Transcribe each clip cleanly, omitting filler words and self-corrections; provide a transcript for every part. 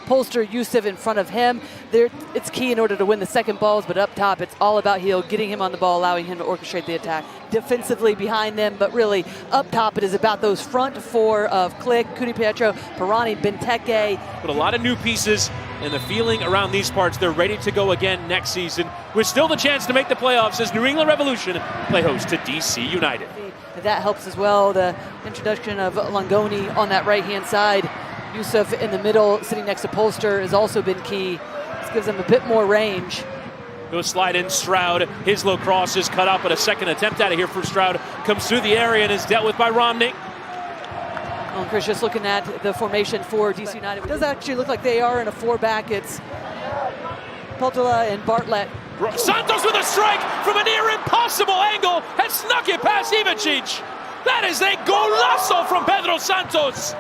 Polster, Yusuf in front of him. It's key in order to win the second balls, but up top, it's all about Heel, getting him on the ball, allowing him to orchestrate the attack. Defensively behind them, but really up top, it is about those front four of Click, Kudi Pietro, Pirani, Benteke. But a lot of new pieces, and the feeling around these parts, they're ready to go again next season with still the chance to make the playoffs as New England Revolution play host to DC United. That helps as well, the introduction of Langoni on that right-hand side. Yusuf in the middle, sitting next to Polster, has also been key. This gives them a bit more range. Go slide in Stroud. His low cross is cut out, but a second attempt out of here for Stroud. Comes through the area and is dealt with by Romney. Well, Chris, just looking at the formation for DC United, it does actually look like they are in a four-back. It's Peltola and Bartlett. Santos with a strike from a near impossible angle has snuck it past Ivicic. That is a golazo from Pedro Santos.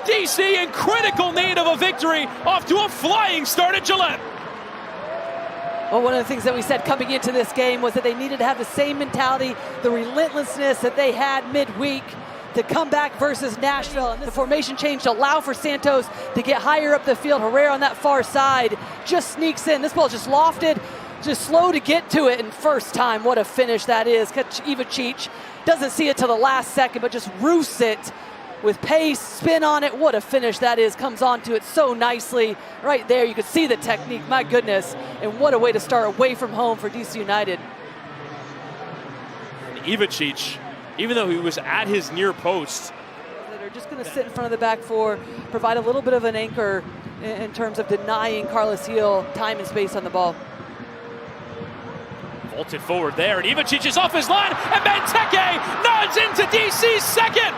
DC in critical need of a victory, off to a flying start at Gillette. Well, one of the things that we said coming into this game was that they needed to have the same mentality, the relentlessness that they had midweek to come back versus Nashville. And the formation change to allow for Santos to get higher up the field. Herrera on that far side just sneaks in. This ball just lofted, just slow to get to it. And first time, what a finish that is. Ivicic doesn't see it till the last second, but just roosts it with pace, spin on it. What a finish that is. Comes onto it so nicely. Right there, you can see the technique. My goodness. And what a way to start away from home for DC United. And Ivicic, even though he was at his near post, they're just going to sit in front of the back four, provide a little bit of an anchor in terms of denying Carlos Heel time and space on the ball. Vaulted forward there, and Ivicic is off his line, and Benteke nods into DC's second.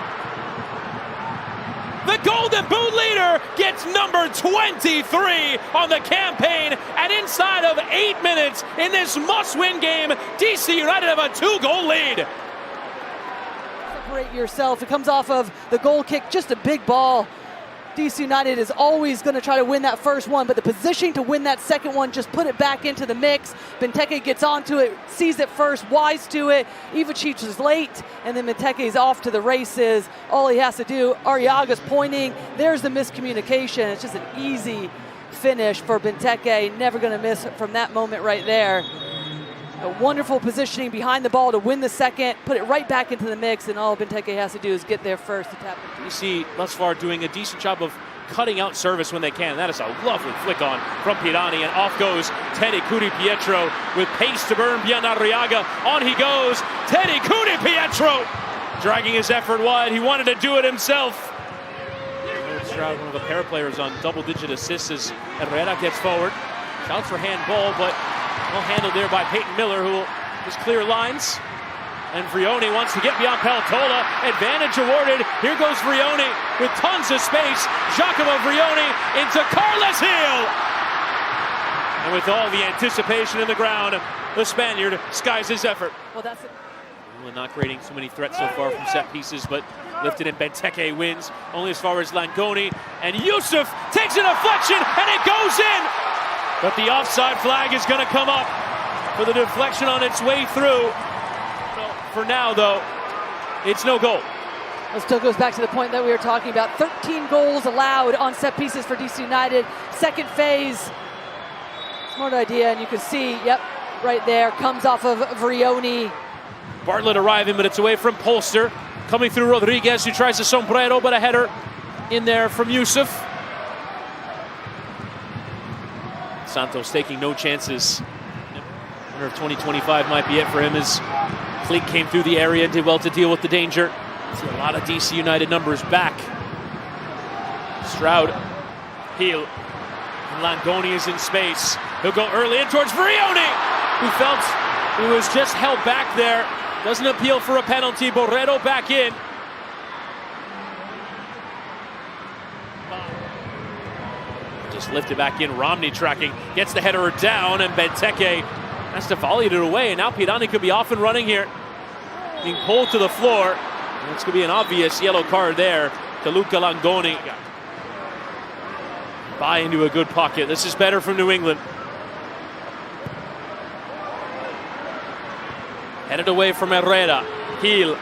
The Golden Boot leader gets number 23 on the campaign, and inside of 8 minutes in this must-win game, DC United have a 2-goal lead. Separate yourself. It comes off of the goal kick, just a big ball. DC United is always going to try to win that first one, but the positioning to win that second one, just put it back into the mix. Benteke gets onto it, sees it first, wise to it. Ivicic is late, and then Benteke's off to the races. All he has to do, Arriaga's pointing. There's the miscommunication. It's just an easy finish for Benteke. Never going to miss from that moment right there. A wonderful positioning behind the ball to win the second, put it right back into the mix, and all Benteke has to do is get there first to tap it. You see thus far doing a decent job of cutting out service when they can. That is a lovely flick on from Pirani, and off goes Teddy Kudi Pietro with pace to burn beyond Arriaga. On he goes, Teddy Kudi Pietro dragging his effort wide. He wanted to do it himself. Stroud, one of the pair players on double-digit assists as Herrera gets forward. Shouts for handball, but well handled there by Peyton Miller, who will just clear lines. And Vrioni wants to get beyond Peltola. Advantage awarded. Here goes Vrioni with tons of space. Giacomo Vrioni into Carlos Heel. And with all the anticipation in the ground, the Spaniard skies his effort. Well, that's it. Not creating so many threats so far from set pieces, but lifted and Benteke wins only as far as Langoni. And Yusuf takes a deflection, and it goes in. But the offside flag is going to come up for the deflection on its way through. For now, though, it's no goal. It still goes back to the point that we were talking about. 13 goals allowed on set pieces for DC United. Second phase, smart idea, and you can see, yep, right there, comes off of Vrioni. Bartlett arriving, but it's away from Polster. Coming through Rodriguez, who tries a sombrero, but a header in there from Yusuf. Santos taking no chances. I wonder if 2025 might be it for him, as Fleet came through the area and did well to deal with the danger. See a lot of DC United numbers back. Stroud, Heel, and Langoni is in space. He'll go early in towards Vrioni, who felt he was just held back there. Doesn't appeal for a penalty. Borrero back in. Just lifted back in. Romney tracking, gets the header down, and Benteke has to volley it away. And now Pirani could be off and running here, being pulled to the floor. And it's going to be an obvious yellow card there to Luca Langoni. Buy into a good pocket. This is better from New England. Headed away from Herrera. Heel.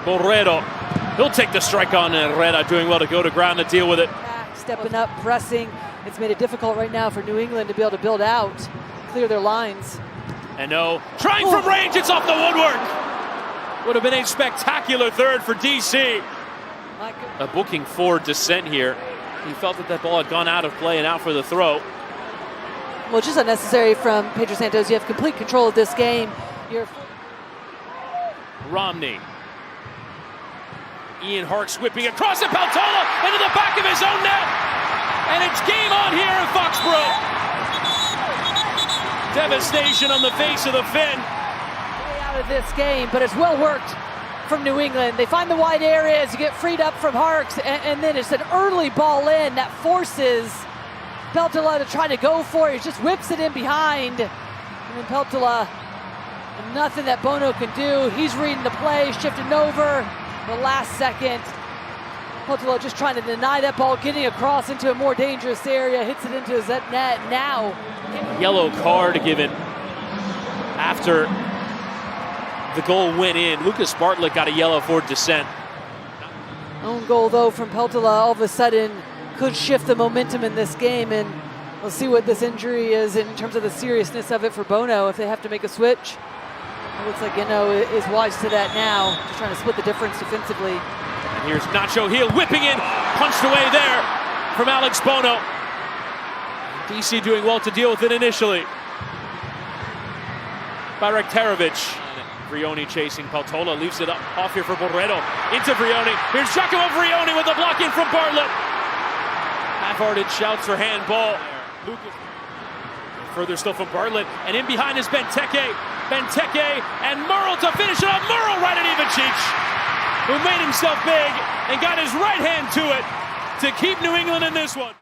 Borrero. He'll take the strike on Herrera, doing well to go to ground to deal with it. stepping up, pressing. It's made it difficult right now for New England to be able to build out, clear their lines. And no, trying from range, it's off the woodwork. Would have been a spectacular third for DC. A booking for descent here. He felt that ball had gone out of play and out for the throw. Well, just unnecessary from Pedro Santos. You have complete control of this game. Romney. Ian Harkes whipping across it, Peltola into the back of his own net. And it's game on here in Foxborough. Devastation on the face of the Finn. Way out of this game, but it's well worked from New England. They find the wide areas, you get freed up from Harkes, and then it's an early ball in that forces Peltola to try to go for it. He just whips it in behind. And then Peltola, nothing that Bono can do. He's reading the play, shifting over the last second. Peltola just trying to deny that ball, getting across into a more dangerous area, hits it into his net now. Yellow card given after the goal went in. Lucas Bartlett got a yellow for dissent. Own goal though from Peltola all of a sudden could shift the momentum in this game, and we'll see what this injury is in terms of the seriousness of it for Bono if they have to make a switch. It looks like is wise to that now, just trying to split the difference defensively. And here's Nacho Heel whipping in, punched away there from Alex Bono. DC doing well to deal with it initially. Baraktarovic. Vrioni chasing Peltola, leaves it up off here for Borrero. Into Vrioni. Here's Giacomo Vrioni with the block in from Bartlett. Half-hearted shouts for handball. Lucas. Further still from Bartlett, and in behind is Benteke. Benteke and Merle to finish it off. Merle right at Ivancic, who made himself big and got his right hand to it to keep New England in this one.